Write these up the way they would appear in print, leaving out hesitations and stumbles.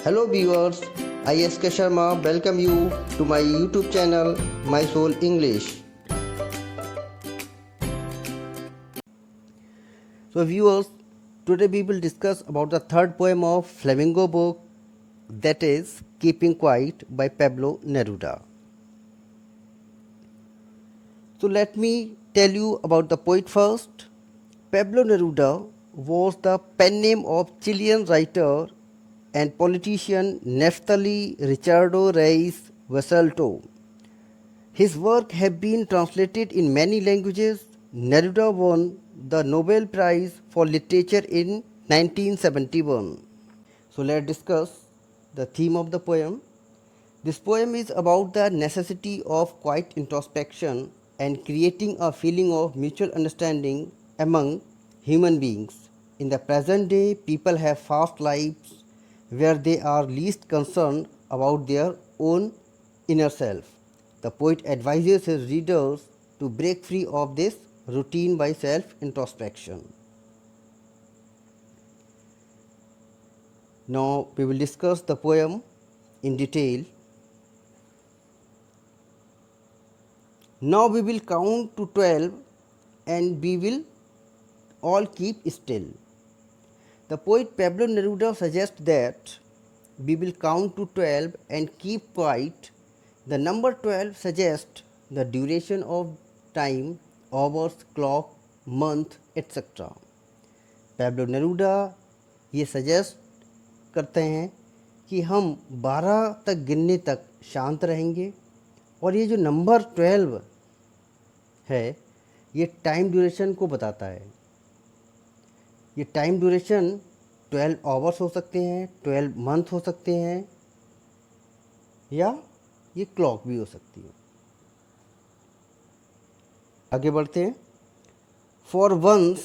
Hello viewers, I S.K. Sharma welcome you to my YouTube channel My Soul English. So viewers, today we will discuss about the third poem of Flamingo book, that is Keeping Quiet by Pablo Neruda. So let me tell you about the poet first. Pablo Neruda was the pen name of Chilean writer and politician Neftali Ricardo Reis Vasalto. His work have been translated in many languages. Neruda won the Nobel Prize for Literature in 1971. So let's discuss the theme of the poem. This poem is about the necessity of quiet introspection and creating a feeling of mutual understanding among human beings. In the present day, people have fast lives where they are least concerned about their own inner self. The poet advises his readers to break free of this routine by self introspection. Now we will discuss the poem in detail. Now we will count to 12 and we will all keep still. The poet Pablo Neruda suggests that we will count to 12 and keep quiet. The number 12 suggests the duration of time, hours, clock, month, etc. Pablo Neruda ये suggest करते हैं कि हम 12 तक गिनने तक शांत रहेंगे और ये जो नंबर 12 है ये टाइम ड्यूरेशन को बताता है। ये टाइम ड्यूरेशन 12 आवर्स हो सकते हैं, 12 मंथ हो सकते हैं या ये क्लॉक भी हो सकती है। आगे बढ़ते हैं। For once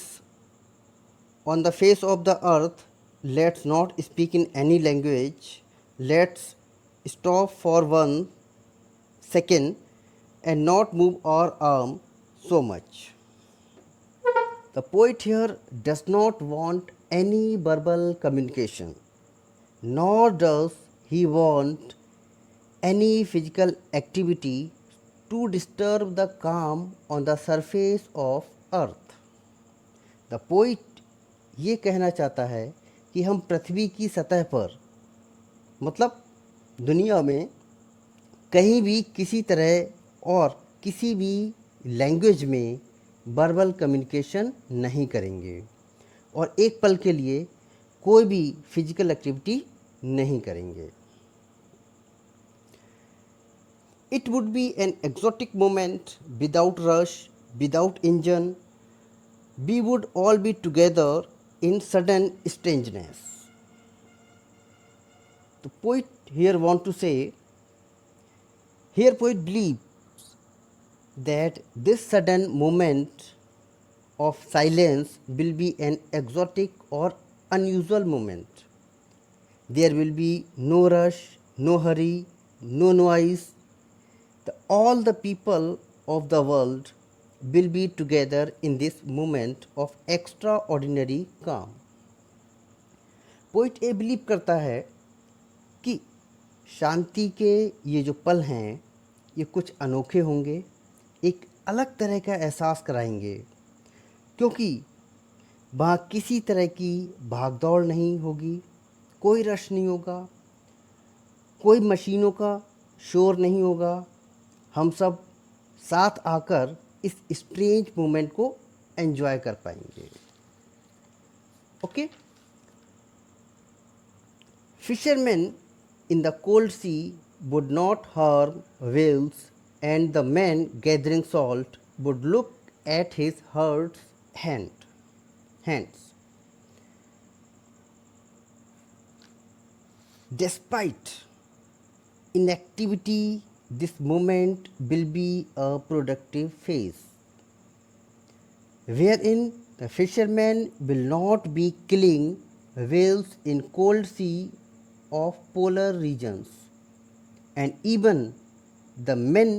on the face of the earth let's not speak in any language, let's stop for one second and not move our arm so much. The poet here does not want any verbal communication, nor does he want any physical activity to disturb the calm on the surface of earth. The poet ये कहना चाहता है कि हम पृथ्वी की सतह पर मतलब दुनिया में कहीं भी किसी तरह और किसी भी लैंग्वेज में वर्बल कम्युनिकेशन नहीं करेंगे और एक पल के लिए कोई भी फिजिकल एक्टिविटी नहीं करेंगे। It would be an exotic moment without rush, without engine, we would all be together in sudden strangeness. The poet here want to say, here poet believes that this sudden moment of silence will be an exotic or unusual moment. There will be no rush, no hurry, no noise. All the people of the world will be together in this moment of extraordinary calm. Poet ये believe करता है कि शांति के ये जो पल हैं ये कुछ अनोखे होंगे, एक अलग तरह का एहसास कराएंगे क्योंकि वहाँ किसी तरह की भागदौड़ नहीं होगी, कोई रश नहीं होगा, कोई मशीनों का शोर नहीं होगा। हम सब साथ आकर इस स्ट्रेंज मोमेंट को एंजॉय कर पाएंगे। Okay. Fisherman in the cold sea would not harm whales, and the man gathering salt would look at his herd's hands. Despite inactivity, this moment will be a productive phase, wherein the fisherman will not be killing whales in cold sea of polar regions, and even the men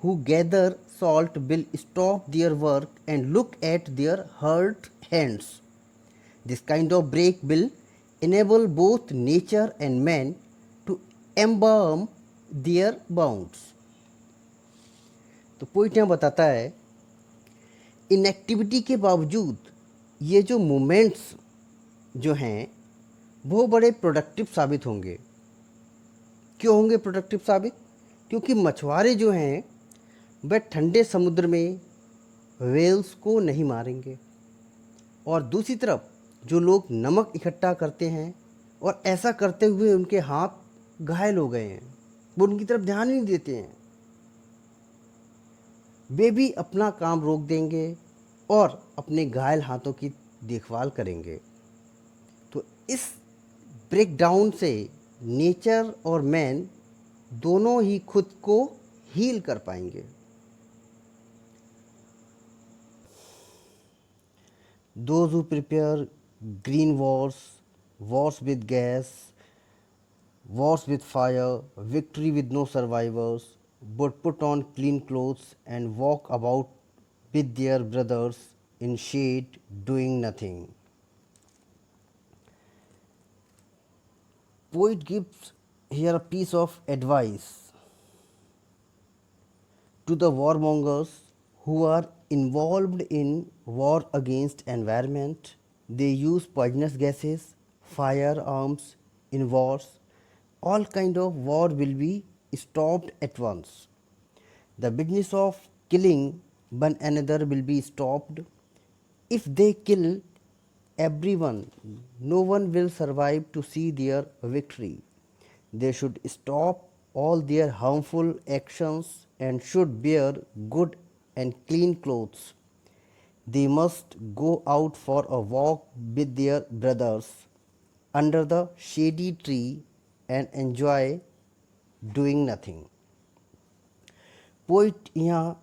who gather salt will stop their work and look at their hurt hands. This kind of break will enable both nature and man to embalm their bounds. तो poet यहाँ बताता है inactivity के बावजूद ये जो moments जो हैं वो बड़े प्रोडक्टिव साबित होंगे। क्यों होंगे प्रोडक्टिव साबित? क्योंकि मछुआरे जो हैं वह ठंडे समुद्र में वेल्स को नहीं मारेंगे, और दूसरी तरफ जो लोग नमक इकट्ठा करते हैं और ऐसा करते हुए उनके हाथ घायल हो गए हैं, वो उनकी तरफ ध्यान ही नहीं देते हैं, वे भी अपना काम रोक देंगे और अपने घायल हाथों की देखभाल करेंगे। तो इस ब्रेकडाउन से नेचर और मैन दोनों ही खुद को हील कर पाएंगे। Those who prepare green wars, wars with gas, wars with fire, victory with no survivors, would put on clean clothes and walk about with their brothers in shade doing nothing. Poet gives here a piece of advice to the warmongers who are involved in war against environment. They use poisonous gases, firearms in wars. All kind of war will be stopped at once. The business of killing one another will be stopped. If they kill everyone, no one will survive to see their victory. They should stop all their harmful actions and should wear good and clean clothes. They must go out for a walk with their brothers under the shady tree and enjoy doing nothing. Poet यहाँ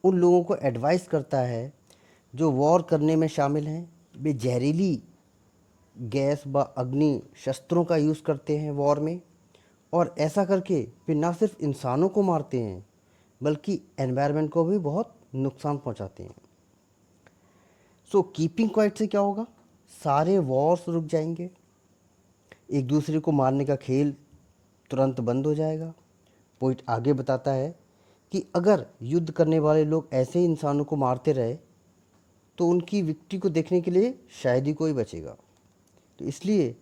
उन लोगों को advice करता है जो war करने में शामिल हैं। वे जहरीली गैस व अग्नि शस्त्रों का यूज़ करते हैं वॉर में, और ऐसा करके वे ना सिर्फ इंसानों को मारते हैं बल्कि एनवायरनमेंट को भी बहुत नुकसान पहुंचाते हैं। सो कीपिंग क्वाइट से क्या होगा? सारे वॉर्स रुक जाएंगे, एक दूसरे को मारने का खेल तुरंत बंद हो जाएगा। पोइट आगे बताता है कि अगर युद्ध करने वाले लोग ऐसे ही इंसानों को मारते रहे तो उनकी विक्ट्री को देखने के लिए शायद ही कोई बचेगा। तो इसलिए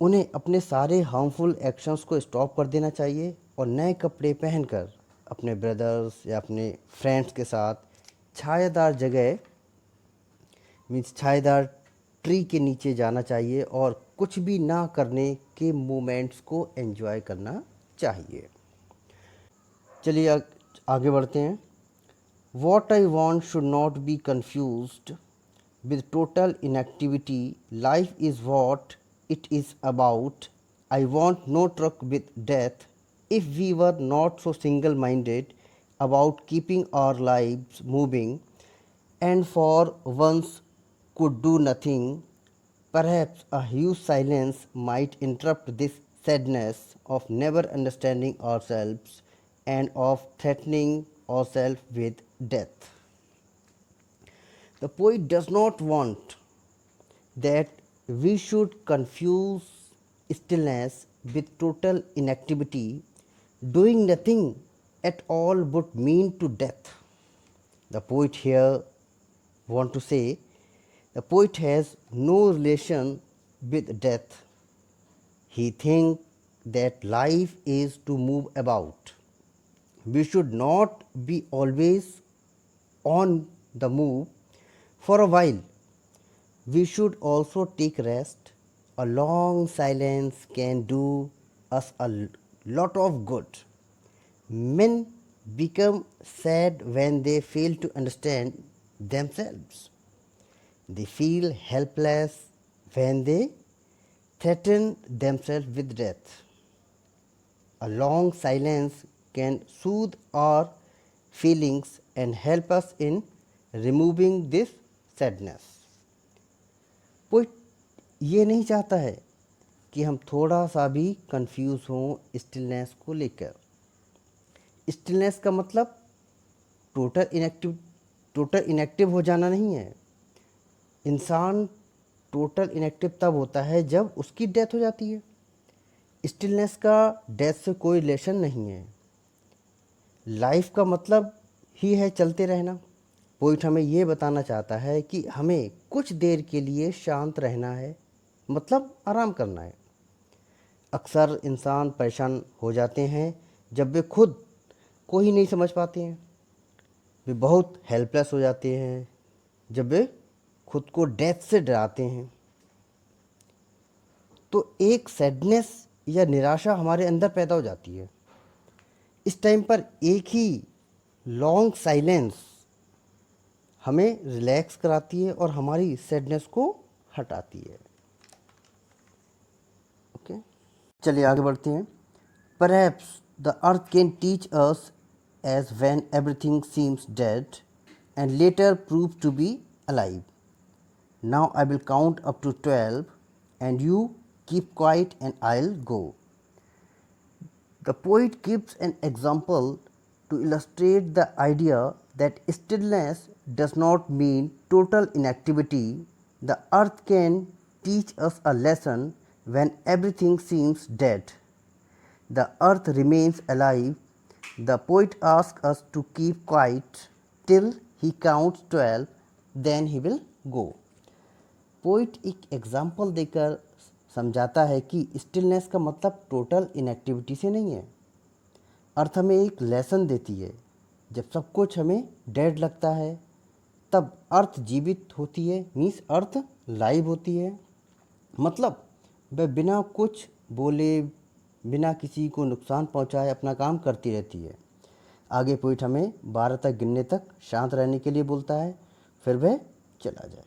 उन्हें अपने सारे हार्मफुल एक्शंस को स्टॉप कर देना चाहिए और नए कपड़े पहनकर अपने ब्रदर्स या अपने फ्रेंड्स के साथ छायादार जगह मीन्स छायादार ट्री के नीचे जाना चाहिए और कुछ भी ना करने के मोमेंट्स को एंजॉय करना चाहिए। चलिए आगे बढ़ते हैं। What I want should not be confused with total inactivity. Life is what it is about. I want no truck with death. If we were not so single minded about keeping our lives moving and for once could do nothing, perhaps a huge silence might interrupt this sadness of never understanding ourselves and of threatening ourselves with death. The poet does not want that we should confuse stillness with total inactivity. Doing nothing at all would mean to death. The poet here want to say the poet has no relation with death. He thinks that life is to move about. We should not be always on the move. For a while, we should also take rest. A long silence can do us a lot of good. Men become sad when they fail to understand themselves. They feel helpless when they threaten themselves with death. A long silence can soothe our feelings and help us in removing this sadness. Poet ये नहीं चाहता है कि हम थोड़ा सा भी confuse हों स्टिलनेस को लेकर। स्टिलनेस का मतलब टोटल इनएक्टिव हो जाना नहीं है। इंसान टोटल इनएक्टिव तब होता है जब उसकी डेथ हो जाती है। स्टिलनेस का डेथ से कोई रिलेशन नहीं है। लाइफ का मतलब ही है चलते रहना। पोइट हमें ये बताना चाहता है कि हमें कुछ देर के लिए शांत रहना है, मतलब आराम करना है। अक्सर इंसान परेशान हो जाते हैं जब वे खुद को ही नहीं समझ पाते हैं। वे बहुत हेल्पलेस हो जाते हैं जब वे खुद को डेथ से डराते हैं। तो एक सैडनेस या निराशा हमारे अंदर पैदा हो जाती है। इस टाइम पर एक ही लॉन्ग साइलेंस हमें रिलैक्स कराती है और हमारी सैडनेस को हटाती है। ओके, चलिए आगे बढ़ते हैं। Perhaps the earth can teach us as when everything seems dead and later proves to be alive. Now I will count up to 12 and you keep quiet and I'll go. The poet gives an example to illustrate the idea that stillness does not mean total inactivity. The earth can teach us a lesson when everything seems dead. The earth remains alive. The poet asks us to keep quiet till he counts 12, then he will go. Poet एक example देकर समझाता है कि stillness का मतलब total inactivity से नहीं है। अर्थ हमें एक लेसन देती है। जब सब कुछ हमें डेड लगता है तब अर्थ जीवित होती है, मीन्स अर्थ लाइव होती है। मतलब वह बिना कुछ बोले, बिना किसी को नुकसान पहुंचाए अपना काम करती रहती है। आगे पोइट हमें 12 तक गिनने तक शांत रहने के लिए बोलता है, फिर वह चला जाए।